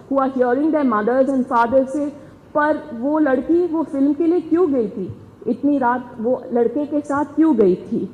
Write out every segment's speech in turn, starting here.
who are hearing their mothers and fathers say, पर वो लड़की वो फिल्म के लिए क्यों गई थी, इतनी रात वो लड़के के साथ क्यों गई थी,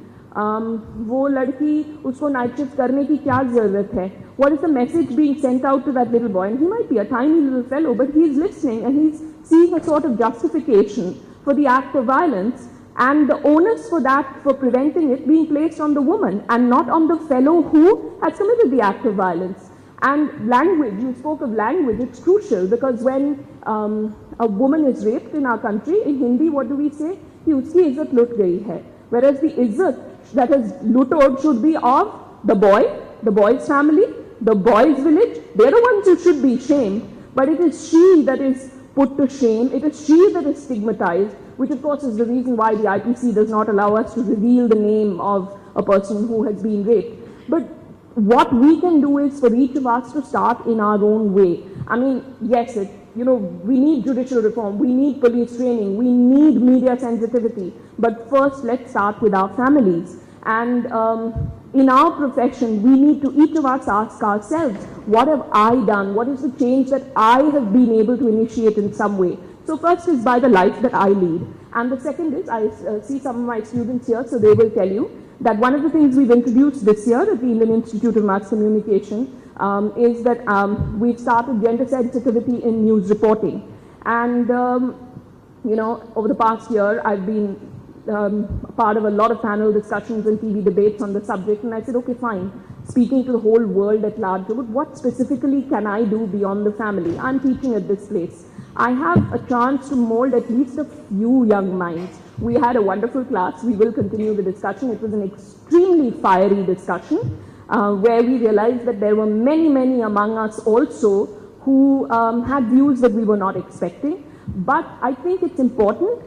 वो लड़की उसको नाइट शिफ्ट करने की क्या ज़रूरत है. What is the message being sent out to that little boy? And he might be a tiny little fellow, but he is listening and he's seeing a sort of justification for the act of violence, and the onus for that, for preventing it, being placed on the woman and not on the fellow who has committed the act of violence. And language, you spoke of language, it's crucial, because when a woman is raped in our country, in Hindi, what do we say? कि उसकी इज्जत लुट गई है. Whereas the izzat that is looted should be of the boy's family, the boy's village. They're the ones who should be shamed, but it is she that is put to shame. It is she that is stigmatized, which of course is the reason why the IPC does not allow us to reveal the name of a person who has been raped. But what we can do is for each of us to start in our own way. I mean, yes, we need judicial reform, we need police training, we need media sensitivity, but first let's start with our families. And in our profession, we need to, each of us, ask ourselves, what have I done? What is the change that I have been able to initiate in some way? So first is by the life that I lead. And the second is, I see some of my students here, so they will tell you that one of the things we've introduced this year at the Indian Institute of Mass Communication is that we've started gender sensitivity in news reporting. And, over the past year, I've been part of a lot of panel discussions and TV debates on the subject, and I said, okay, fine, speaking to the whole world at large, but what specifically can I do beyond the family? I'm teaching at this place. I have a chance to mold at least a few young minds. We had a wonderful class. We will continue the discussion. It was an extremely fiery discussion where we realized that there were many, many among us also who had views that we were not expecting. But I think it's important,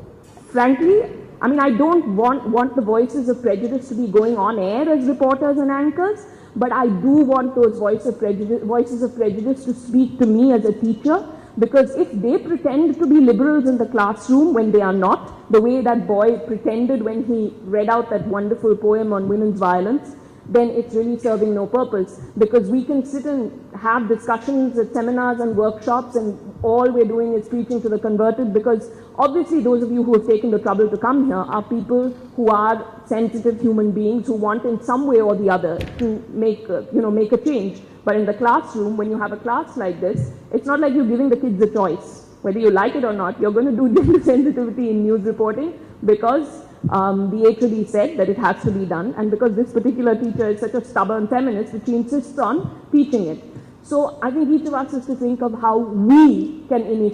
frankly, I mean, I don't want the voices of prejudice to be going on air as reporters and anchors, but I do want those voices of prejudice to speak to me as a teacher, because if they pretend to be liberals in the classroom when they are not, the way that boy pretended when he read out that wonderful poem on women's violence, then it's really serving no purpose, because we can sit and have discussions at seminars and workshops and all we're doing is preaching to the converted, because obviously those of you who have taken the trouble to come here are people who are sensitive human beings who want in some way or the other to make a change. But in the classroom, when you have a class like this, it's not like you're giving the kids a choice. Whether you like it or not, you're going to do gender sensitivity in news reporting because the HOD said that it has to be done, and because this particular teacher is such a stubborn feminist that she insists on teaching it. So I think each of us has to think of how we can initiate